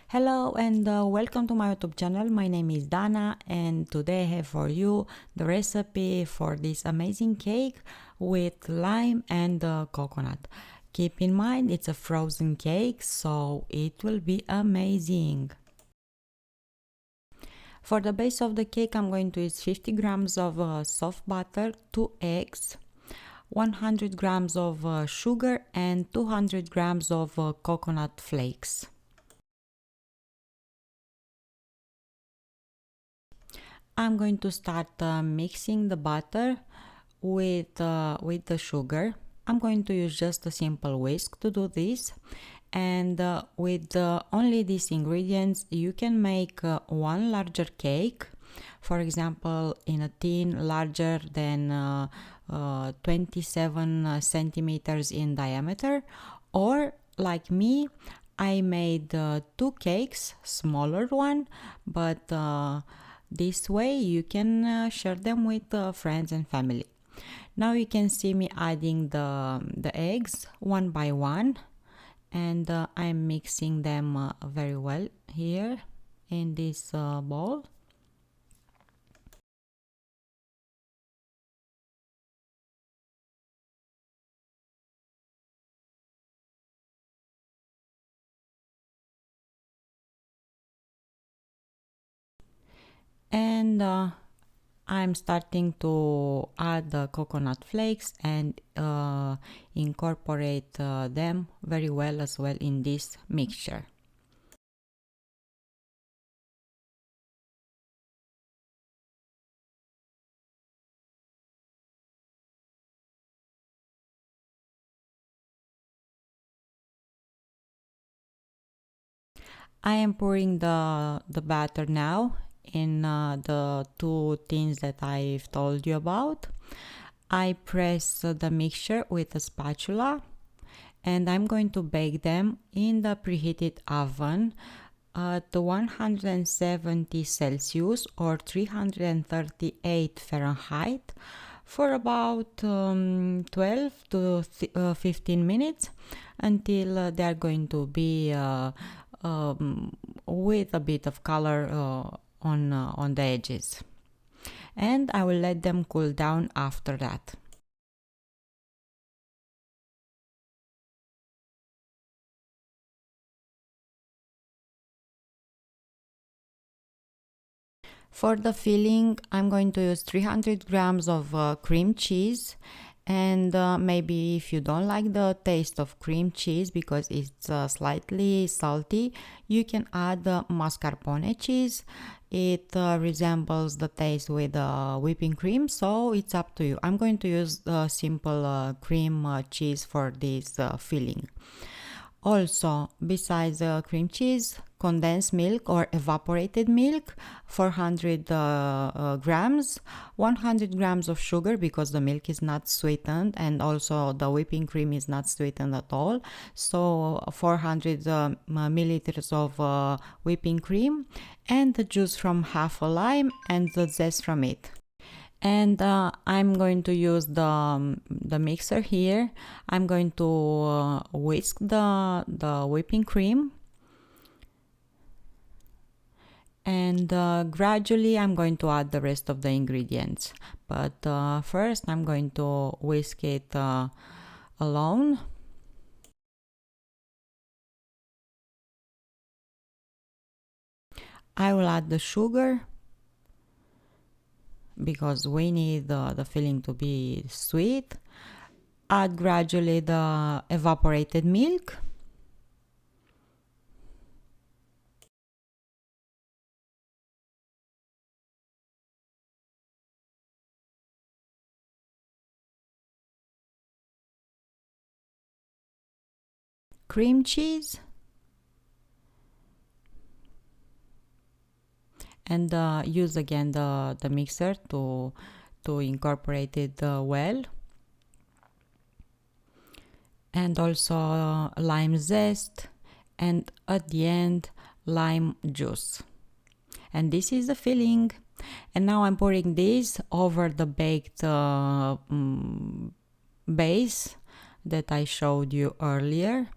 Hello and welcome to my YouTube channel. My name is Dana and today I have for you the recipe for this amazing cake with lime and coconut. Keep in mind it's a frozen cake, so it will be amazing. For the base of the cake I'm going to use 50 grams of soft butter, 2 eggs, 100 grams of sugar and 200 grams of coconut flakes. I'm going to start mixing the butter with the sugar. I'm going to use just a simple whisk to do this, and with only these ingredients you can make one larger cake. For example, in a tin larger than 27 centimeters in diameter, or like me, I made 2 cakes, smaller one, but this way you can share them with friends and family. Now you can see me adding the eggs one by one, and I'm mixing them very well here in this bowl. And I'm starting to add the coconut flakes and incorporate them very well as well in this mixture. I am pouring the batter now in the 2 tins that I've told you about. I press the mixture with a spatula and I'm going to bake them in the preheated oven at 170 Celsius or 338 Fahrenheit for about 12 to 15 minutes until they are going to be with a bit of color on the edges, and I will let them cool down after that. For the filling, I'm going to use 300 grams of cream cheese, and maybe if you don't like the taste of cream cheese because it's slightly salty, you can add mascarpone cheese. It resembles the taste with whipping cream, so it's up to you. I'm going to use simple cream cheese for this filling. Also, besides cream cheese, condensed milk or evaporated milk, 400 grams, 100 grams of sugar because the milk is not sweetened and also the whipping cream is not sweetened at all. So 400 milliliters of whipping cream, and the juice from half a lime and the zest from it. And I'm going to use the mixer here. I'm going to whisk the whipping cream, and gradually I'm going to add the rest of the ingredients, but first I'm going to whisk it alone. I will add the sugar because we need the filling to be sweet. Add gradually the evaporated milk. Cream cheese. And use again the mixer to incorporate it well. And also lime zest, and at the end lime juice. And this is the filling. And now I'm pouring this over the baked base that I showed you earlier.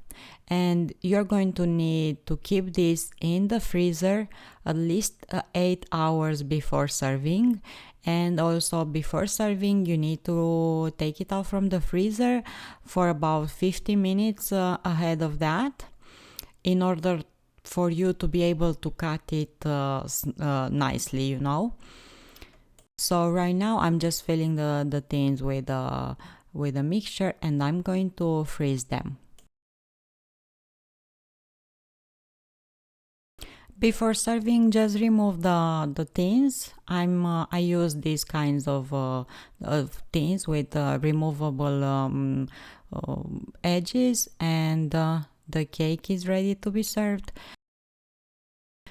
and you're going to need to keep this in the freezer at least 8 hours before serving. And also before serving, you need to take it out from the freezer for about 50 minutes ahead of that, in order for you to be able to cut it nicely, you know. So right now I'm just filling the tins with a mixture, and I'm going to freeze them. Before serving, just remove the tins. I use these kinds of tins with removable edges, and the cake is ready to be served.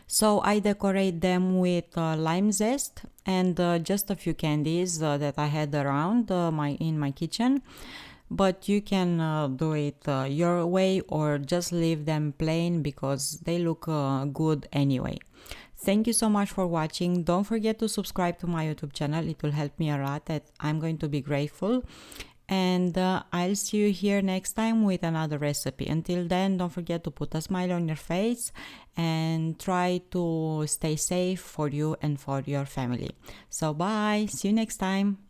So I decorate them with lime zest and just a few candies that I had around in my kitchen. But you can do it your way, or just leave them plain because they look good anyway. Thank you so much for watching. Don't forget to subscribe to my YouTube channel. It will help me a lot, and I'm going to be grateful. And I'll see you here next time with another recipe. Until then, don't forget to put a smile on your face and try to stay safe for you and for your family. So bye, see you next time.